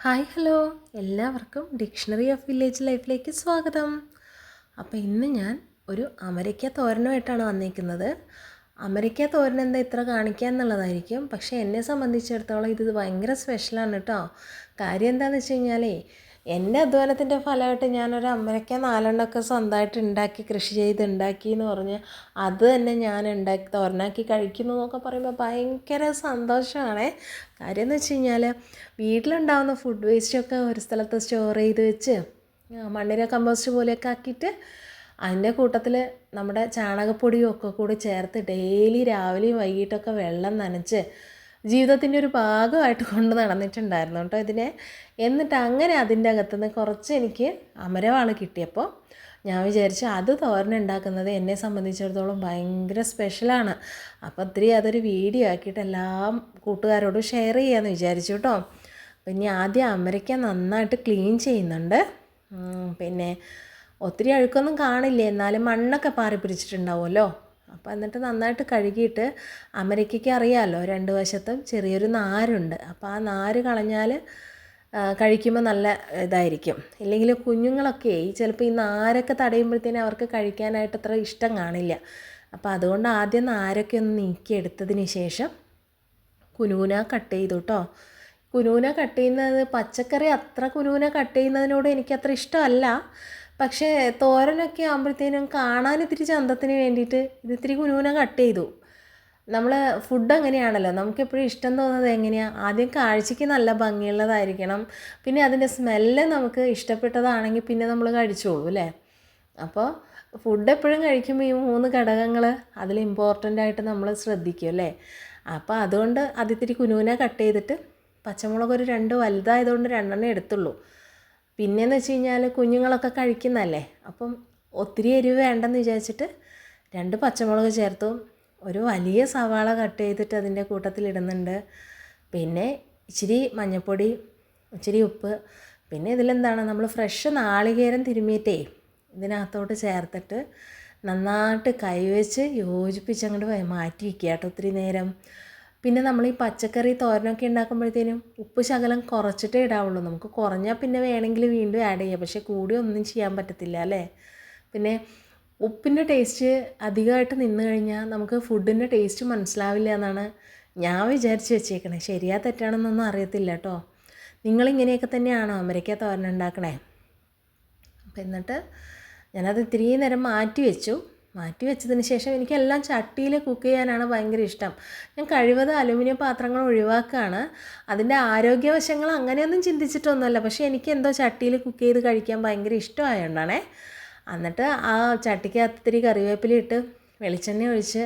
Hi hello എല്ലാവർക്കും dictionary of village ലൈഫിലേക്ക് സ്വാഗതം. അപ്പോൾ ഇന്ന് ഞാൻ ഒരു അമരയ്ക്ക തോരനുമായിട്ടാണ് വന്നിരിക്കുന്നത്. അമരയ്ക്ക തോരൻ എന്താ ഇത്ര കാണിക്കുക എന്നുള്ളതായിരിക്കും, പക്ഷേ എന്നെ സംബന്ധിച്ചിടത്തോളം ഇത് ഭയങ്കര സ്പെഷ്യലാണ് കേട്ടോ. കാര്യം എന്താണെന്ന് വെച്ച് കഴിഞ്ഞാലേ, എൻ്റെ അധ്വാനത്തിൻ്റെ ഫലമായിട്ട് ഞാനൊരു അമരയ്ക്ക 4 സ്വന്തമായിട്ട് ഉണ്ടാക്കി കൃഷി ചെയ്ത് ഉണ്ടാക്കി എന്ന് പറഞ്ഞ് അത് തന്നെ ഞാൻ ഉണ്ടാക്കി തോരനാക്കി കഴിക്കുന്നു എന്നൊക്കെ പറയുമ്പോൾ ഭയങ്കര സന്തോഷമാണ്. കാര്യം എന്ന് വെച്ച് കഴിഞ്ഞാൽ വീട്ടിലുണ്ടാകുന്ന ഫുഡ് വേസ്റ്റൊക്കെ ഒരു സ്ഥലത്ത് സ്റ്റോർ ചെയ്ത് വെച്ച് മണ്ണിര കമ്പോസ്റ്റ് പോലെയൊക്കെ ആക്കിയിട്ട് അതിൻ്റെ കൂട്ടത്തിൽ നമ്മുടെ ചാണകപ്പൊടിയും ഒക്കെ കൂടി ചേർത്ത് ഡെയിലി രാവിലെയും വൈകിട്ടൊക്കെ വെള്ളം നനച്ച് ജീവിതത്തിൻ്റെ ഒരു ഭാഗമായിട്ട് കൊണ്ട് നടന്നിട്ടുണ്ടായിരുന്നു കേട്ടോ ഇതിനെ. എന്നിട്ട് അങ്ങനെ അതിൻ്റെ അകത്തുനിന്ന് കുറച്ച് എനിക്ക് അമരവാൾ കിട്ടിയപ്പോൾ ഞാൻ വിചാരിച്ചു അത് തോരനുണ്ടാക്കുന്നത് എന്നെ സംബന്ധിച്ചിടത്തോളം ഭയങ്കര സ്പെഷ്യലാണ്. അപ്പോൾ ഒത്തിരി അതൊരു വീഡിയോ ആക്കിയിട്ട് എല്ലാ കൂട്ടുകാരോടും ഷെയർ ചെയ്യാമെന്ന് വിചാരിച്ചു കേട്ടോ. പിന്നെ ആദ്യം അമരയ്ക്ക നന്നായിട്ട് ക്ലീൻ ചെയ്യുന്നുണ്ട്. പിന്നെ ഒത്തിരി അഴുക്കൊന്നും കാണില്ല, എന്നാലും മണ്ണൊക്കെ പാറി പിടിച്ചിട്ടുണ്ടാവുമല്ലോ. അപ്പോൾ എന്നിട്ട് നന്നായിട്ട് കഴുകിയിട്ട് അമരയ്ക്കയ്ക്ക് അറിയാമല്ലോ 2 വശത്തും ചെറിയൊരു നാരുണ്ട്. അപ്പോൾ ആ നാര് കളഞ്ഞാൽ കഴിക്കുമ്പോൾ നല്ല ഇതായിരിക്കും. ഇല്ലെങ്കിൽ കുഞ്ഞുങ്ങളൊക്കെ ചിലപ്പോൾ ഈ നാരൊക്കെ തടയുമ്പോഴത്തേനും അവർക്ക് കഴിക്കാനായിട്ട് അത്ര ഇഷ്ടം കാണില്ല. അപ്പോൾ അതുകൊണ്ട് ആദ്യം നാരൊക്കെ ഒന്ന് നീക്കിയെടുത്തതിന് ശേഷം കുനുകുന കട്ട് ചെയ്തു കേട്ടോ. കുനുകുന കട്ട് ചെയ്യുന്നത് പച്ചക്കറി അത്ര കുനുകുന കട്ട് ചെയ്യുന്നതിനോട് എനിക്കത്ര ഇഷ്ടമല്ല. പക്ഷേ തോരനൊക്കെ ആകുമ്പോഴത്തേനും കാണാൻ ഇത്തിരി ചന്തത്തിന് വേണ്ടിയിട്ട് ഇത് ഇത്തിരി കുനുകുന കട്ട് ചെയ്തു. നമ്മൾ ഫുഡ് അങ്ങനെയാണല്ലോ, നമുക്കെപ്പോഴും ഇഷ്ടം തോന്നുന്നത് എങ്ങനെയാണ്, ആദ്യം കാഴ്ചയ്ക്ക് നല്ല ഭംഗിയുള്ളതായിരിക്കണം, പിന്നെ അതിൻ്റെ സ്മെല്ല് നമുക്ക് ഇഷ്ടപ്പെട്ടതാണെങ്കിൽ പിന്നെ നമ്മൾ കഴിച്ചോളൂ അല്ലേ. അപ്പോൾ ഫുഡ് എപ്പോഴും കഴിക്കുമ്പോൾ ഈ 3 ഘടകങ്ങൾ അതിൽ ഇമ്പോർട്ടൻ്റ് ആയിട്ട് നമ്മൾ ശ്രദ്ധിക്കും അല്ലേ. അപ്പോൾ അതുകൊണ്ട് അതിത്തിരി കുനുകുന കട്ട് ചെയ്തിട്ട് പച്ചമുളക് ഒരു 2 വലുതായതുകൊണ്ട് 2 എടുത്തുള്ളൂ. പിന്നെയെന്ന് വെച്ച് കഴിഞ്ഞാൽ കുഞ്ഞുങ്ങളൊക്കെ കഴിക്കുന്നതല്ലേ, അപ്പം ഒത്തിരി എരിവ് വേണ്ടെന്ന് വിചാരിച്ചിട്ട് 2 പച്ചമുളക് ചേർത്തു. ഒരു വലിയ സവാള കട്ട് ചെയ്തിട്ട് അതിൻ്റെ കൂട്ടത്തിലിടുന്നുണ്ട്. പിന്നെ ഇച്ചിരി മഞ്ഞൾപ്പൊടി, ഇച്ചിരി ഉപ്പ്, പിന്നെ ഇതിലെന്താണ് നമ്മൾ ഫ്രഷ് നാളികേരം തിരുമ്മിയിട്ടേ ഇതിനകത്തോട്ട് ചേർത്തിട്ട് നന്നായിട്ട് കൈവച്ച് യോജിപ്പിച്ച് അങ്ങോട്ട് മാറ്റി വയ്ക്കുക കേട്ടോ ഒത്തിരി നേരം. പിന്നെ നമ്മൾ ഈ പച്ചക്കറി തോരനൊക്കെ ഉണ്ടാക്കുമ്പോഴത്തേനും ഉപ്പ് ശകലം കുറച്ചിട്ടേ ഇടാവുള്ളൂ. നമുക്ക് കുറഞ്ഞാൽ പിന്നെ വേണമെങ്കിൽ വീണ്ടും ആഡ് ചെയ്യാം, പക്ഷേ കൂടി ഒന്നും ചെയ്യാൻ പറ്റത്തില്ല അല്ലേ. പിന്നെ ഉപ്പിൻ്റെ ടേസ്റ്റ് അധികമായിട്ട് നിന്ന് കഴിഞ്ഞാൽ നമുക്ക് ഫുഡിൻ്റെ ടേസ്റ്റ് മനസ്സിലാവില്ല എന്നാണ് ഞാൻ വിചാരിച്ച് വെച്ചേക്കണേ. ശരിയാ തെറ്റാണെന്നൊന്നും അറിയത്തില്ല കേട്ടോ. നിങ്ങളിങ്ങനെയൊക്കെ തന്നെയാണോ അമരയ്ക്ക തോരൻ ഉണ്ടാക്കണേ? അപ്പം എന്നിട്ട് ഞാനത് ഇത്തിരി നേരം മാറ്റി വെച്ചതിന് ശേഷം എനിക്കെല്ലാം ചട്ടിയിൽ കുക്ക് ചെയ്യാനാണ് ഭയങ്കര ഇഷ്ടം. ഞാൻ കഴിവതും അലുമിനിയം പാത്രങ്ങൾ ഒഴിവാക്കുകയാണ്. അതിൻ്റെ ആരോഗ്യവശങ്ങൾ അങ്ങനെയൊന്നും ചിന്തിച്ചിട്ടൊന്നുമല്ല, പക്ഷേ എനിക്ക് എന്തോ ചട്ടിയിൽ കുക്ക് ചെയ്ത് കഴിക്കാൻ ഭയങ്കര ഇഷ്ടമായതുകൊണ്ടാണേ. എന്നിട്ട് ആ ചട്ടിക്കകത്ത് ഇത്തിരി കറിവേപ്പില ഇട്ട് വെളിച്ചെണ്ണ ഒഴിച്ച്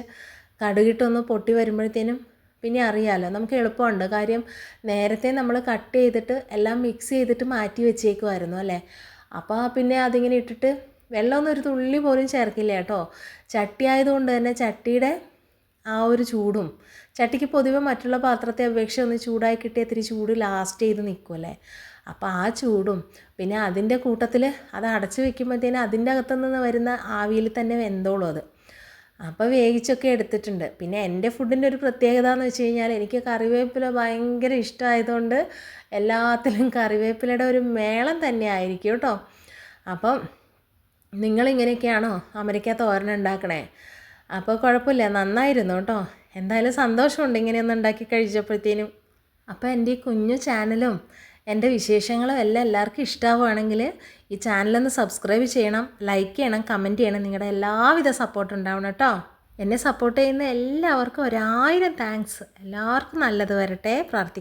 കടുകിട്ടൊന്ന് പൊട്ടി വരുമ്പോഴത്തേനും പിന്നെ അറിയാമല്ലോ നമുക്ക് എളുപ്പമുണ്ട്. കാര്യം നേരത്തെ നമ്മൾ കട്ട് ചെയ്തിട്ട് എല്ലാം മിക്സ് ചെയ്തിട്ട് മാറ്റി വെച്ചേക്കുമായിരുന്നു അല്ലേ. അപ്പോൾ പിന്നെ അതിങ്ങനെ ഇട്ടിട്ട് വെള്ളമൊന്നും ഒരു തുള്ളി പോലും ചേർക്കില്ല കേട്ടോ. ചട്ടി ആയതുകൊണ്ട് തന്നെ ചട്ടിയുടെ ആ ഒരു ചൂടും, ചട്ടിക്ക് പൊതുവെ മറ്റുള്ള പാത്രത്തെ അപേക്ഷിച്ച് ഒന്ന് ചൂടായി കിട്ടിയ ഇത്തിരി ചൂട് ലാസ്റ്റ് ചെയ്ത് നിൽക്കുമല്ലേ. അപ്പോൾ ആ ചൂടും പിന്നെ അതിൻ്റെ കൂട്ടത്തിൽ അത് അടച്ച് വെക്കുമ്പോഴത്തേനും അതിൻ്റെ അകത്തുനിന്ന് വരുന്ന ആവിയിൽ തന്നെ വെന്തോളും അത്. അപ്പോൾ വേവിച്ചൊക്കെ എടുത്തിട്ടുണ്ട്. പിന്നെ എൻ്റെ ഫുഡിൻ്റെ ഒരു പ്രത്യേകത എന്ന് വെച്ച് കഴിഞ്ഞാൽ എനിക്ക് കറിവേപ്പില ഭയങ്കര ഇഷ്ടമായതുകൊണ്ട് എല്ലാത്തിലും കറിവേപ്പിലയുടെ ഒരു മേളം തന്നെ ആയിരിക്കും കേട്ടോ. അപ്പം നിങ്ങളിങ്ങനെയൊക്കെയാണോ അമരയ്ക്ക തോരൻ ഉണ്ടാക്കണേ? അപ്പോൾ കുഴപ്പമില്ല, നന്നായിരുന്നു കേട്ടോ. എന്തായാലും സന്തോഷമുണ്ട് ഇങ്ങനെയൊന്നും ഉണ്ടാക്കി കഴിച്ചപ്പോഴത്തേനും. അപ്പോൾ എൻ്റെ ഈ കുഞ്ഞു ചാനലും എൻ്റെ വിശേഷങ്ങളും എല്ലാം എല്ലാവർക്കും ഇഷ്ടമാവുകയാണെങ്കിൽ ഈ ചാനലൊന്ന് സബ്സ്ക്രൈബ് ചെയ്യണം, ലൈക്ക് ചെയ്യണം, കമൻറ്റ് ചെയ്യണം. നിങ്ങളുടെ എല്ലാവിധ സപ്പോർട്ടും ഉണ്ടാവണം കേട്ടോ. എന്നെ സപ്പോർട്ട് ചെയ്യുന്ന എല്ലാവർക്കും 1000 താങ്ക്സ്. എല്ലാവർക്കും നല്ലത് വരട്ടെ പ്രാർത്ഥിക്കും.